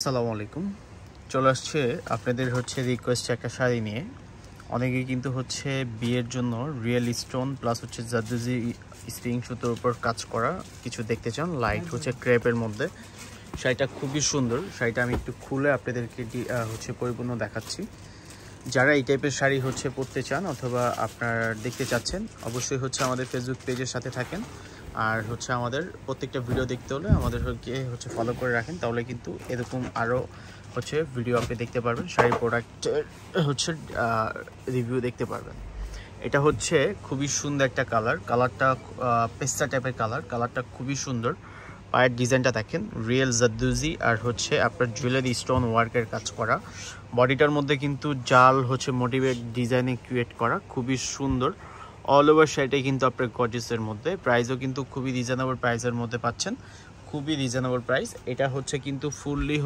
আসসালামু আলাইকুম। চলে আসছে আপনাদের রিকোয়েস্টে একটা শাড়ি নিয়ে। অনেকেই কিন্তু বিয়ের জন্য real stone plus zardozi spring সুতোর উপর কাজ করা কিছু দেখতে চান, লাইট ক্রেপের মধ্যে। শাড়িটা খুবই সুন্দর। শাড়িটা আমি একটু খুলে আপনাদেরকে পরিপূর্ণ দেখাচ্ছি। যারা এই টাইপের শাড়ি পরতে চান অথবা আপনার দেখতে চাচ্ছেন, অবশ্যই আমাদের ফেসবুক পেজের সাথে থাকেন। আর আমাদের প্রত্যেকটা ভিডিও দেখতে হলে আমাদেরকে ফলো করে রাখেন, তাহলে কিন্তু এরকম আরও ভিডিও আপনি দেখতে পারবেন, শাড়ির প্রোডাক্টের রিভিউ দেখতে পারবেন। এটা খুবই সুন্দর একটা কালারটা পেস্তা টাইপের কালারটা খুবই সুন্দর। পায়ের ডিজাইনটা দেখেন, রিয়েল জারদোজি আর আপনার জুয়েলারি স্টোন ওয়ার্কের কাজ করা। বডিটার মধ্যে কিন্তু জাল মোটিভেট ডিজাইনে ক্রিয়েট করা, খুবই সুন্দর। অল ওভার শাড়িটাই কিন্তু আপনার গর্জিয়াসের মধ্যে। প্রাইসও কিন্তু খুবই রিজনেবল প্রাইসের মধ্যে পাচ্ছেন, খুবই রিজনেবল প্রাইস। এটা কিন্তু ফুললি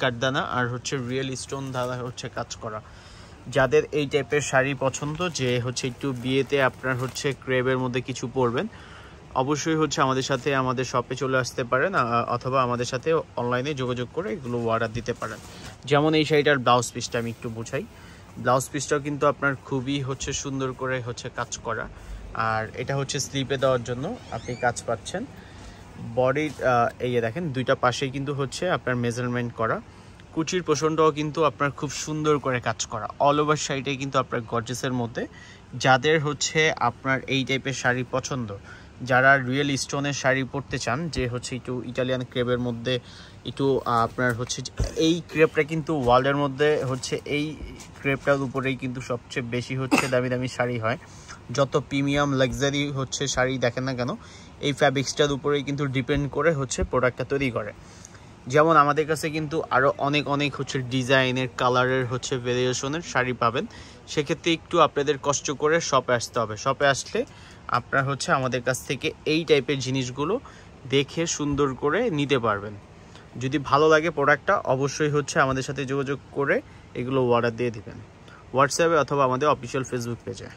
কাঠদানা আর রিয়েল স্টোন দ্বারা কাজ করা। যাদের এই টাইপের শাড়ি পছন্দ, যে একটু বিয়েতে আপনার ক্রেবের মধ্যে কিছু পরবেন, অবশ্যই আমাদের সাথে আমাদের শপে চলে আসতে পারেন, অথবা আমাদের সাথে অনলাইনে যোগাযোগ করে এগুলো অর্ডার দিতে পারেন। যেমন এই শাড়িটার ব্লাউজ পিসটা আমি একটু বুঝাই। ব্লাউজ পিসটাও কিন্তু আপনার খুবই সুন্দর করে কাজ করা। আর এটা স্লিপে দেওয়ার জন্য আপনি কাজ পাচ্ছেন। বডির এই দেখেন, দুইটা পাশেই কিন্তু আপনার মেজারমেন্ট করা। কুচির পোষণটাও কিন্তু আপনার খুব সুন্দর করে কাজ করা। অল ওভার শাড়িটাই কিন্তু আপনার গর্জিয়াসের মধ্যে। যাদের আপনার এই টাইপের শাড়ি পছন্দ, যারা রিয়েল স্টোনের শাড়ি পরতে চান, যে একটু ইটালিয়ান ক্রেপের মধ্যে একটু আপনার এই ক্রেপটা কিন্তু ওয়ার্ল্ডের মধ্যে এই ক্রেপটার উপরেই কিন্তু সবচেয়ে বেশি দামি দামি শাড়ি হয়। যত প্রিমিয়াম লাক্সারি শাড়ি দেখেন না কেন, এই ফ্যাব্রিক্সটার উপরেই কিন্তু ডিপেন্ড করে প্রোডাক্টটা তৈরি করে। যেমন আমাদের কাছে কিন্তু আরও অনেক ডিজাইনের কালারের ভেরিয়েশনের শাড়ি পাবেন। সেক্ষেত্রে একটু আপনাদের কষ্ট করে শপে আসতে হবে। শপে আসলে আপনার আমাদের কাছ থেকে এই টাইপের জিনিসগুলো দেখে সুন্দর করে নিতে পারবেন। যদি ভালো লাগে প্রোডাক্টটা, অবশ্যই আমাদের সাথে যোগাযোগ করে এগুলো অর্ডার দিয়ে দিবেন হোয়াটসঅ্যাপে অথবা আমাদের অফিসিয়াল ফেসবুক পেজে।